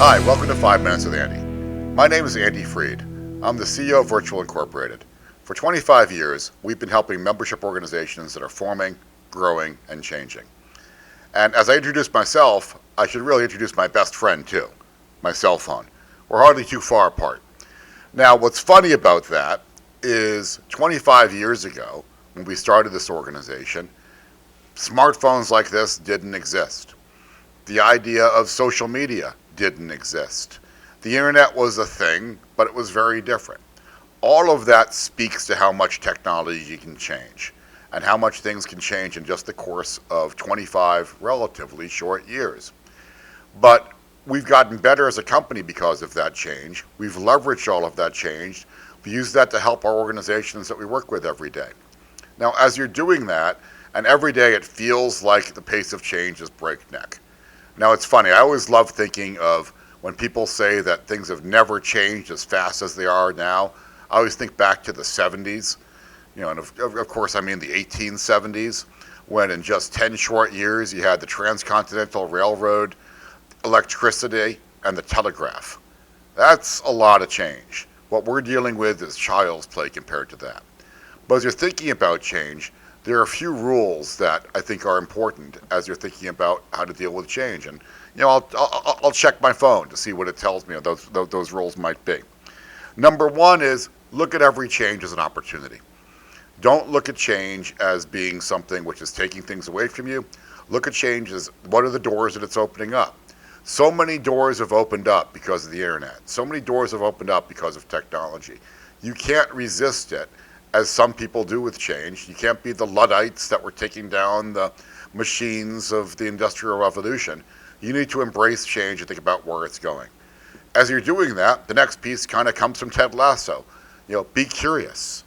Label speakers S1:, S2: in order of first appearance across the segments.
S1: Hi, welcome to 5 Minutes with Andy. My name is Andy Freed. I'm the CEO of Virtual Incorporated. For 25 years, we've been helping membership organizations that are forming, growing, and changing. And as I introduce myself, I should really introduce my best friend too, my cell phone. We're hardly too far apart. Now, what's funny about that is 25 years ago, when we started this organization, smartphones like this didn't exist. The idea of social media didn't exist. The internet was a thing, but it was very different. All of that speaks to how much technology can change and how much things can change in just the course of 25 relatively short years. But we've gotten better as a company because of that change. We've leveraged all of that change. We use that to help our organizations that we work with every day. Now, as you're doing that, and every day it feels like the pace of change is breakneck. Now, it's funny, I always love thinking of when people say that things have never changed as fast as they are now. I always think back to the 70s, and of course I mean the 1870s, when in just 10 short years you had the Transcontinental Railroad, electricity, and the telegraph. That's a lot of change. What we're dealing with is child's play compared to that. But as you're thinking about change, there are a few rules that I think are important as you're thinking about how to deal with change. And I'll check my phone to see what it tells me those rules might be. Number one is look at every change as an opportunity. Don't look at change as being something which is taking things away from you. Look at change as what are the doors that it's opening up. So many doors have opened up because of the internet. So many doors have opened up because of technology. You can't resist it, as some people do with change. You can't be the Luddites that were taking down the machines of the Industrial Revolution. You need to embrace change and think about where it's going. As you're doing that, the next piece kind of comes from Ted Lasso. Be curious.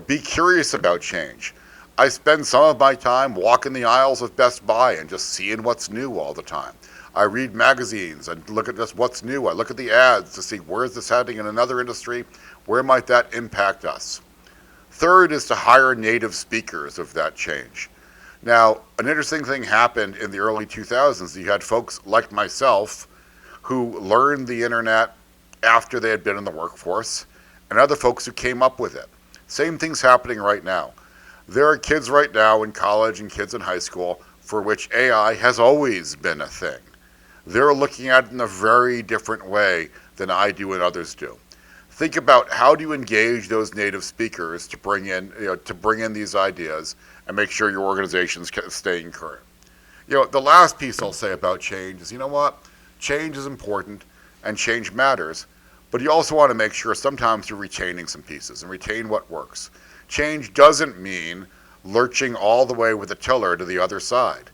S1: Be curious about change. I spend some of my time walking the aisles of Best Buy and just seeing what's new all the time. I read magazines and look at just what's new. I look at the ads to see where is this heading in another industry, where might that impact us. Third is to hire native speakers of that change. Now, an interesting thing happened in the early 2000s. You had folks like myself who learned the internet after they had been in the workforce, and other folks who came up with it. Same thing's happening right now. There are kids right now in college and kids in high school for which AI has always been a thing. They're looking at it in a very different way than I do and others do. Think about how do you engage those native speakers to bring in these ideas and make sure your organization's staying current. The last piece I'll say about change is, change is important and change matters, but you also want to make sure sometimes you're retaining some pieces and retain what works. Change doesn't mean lurching all the way with the tiller to the other side.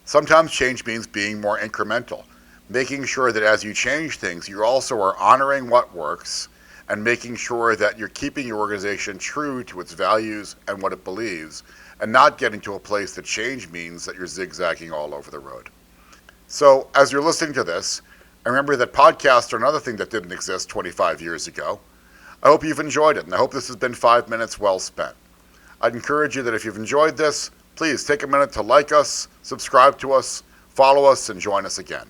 S1: Sometimes change means being more incremental, making sure that as you change things, you also are honoring what works and making sure that you're keeping your organization true to its values and what it believes, and not getting to a place that change means that you're zigzagging all over the road. So as you're listening to this, remember that podcasts are another thing that didn't exist 25 years ago. I hope you've enjoyed it, and I hope this has been 5 minutes well spent. I'd encourage you that if you've enjoyed this, please take a minute to like us, subscribe to us, follow us, and join us again.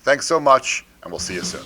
S1: Thanks so much, and we'll see you soon.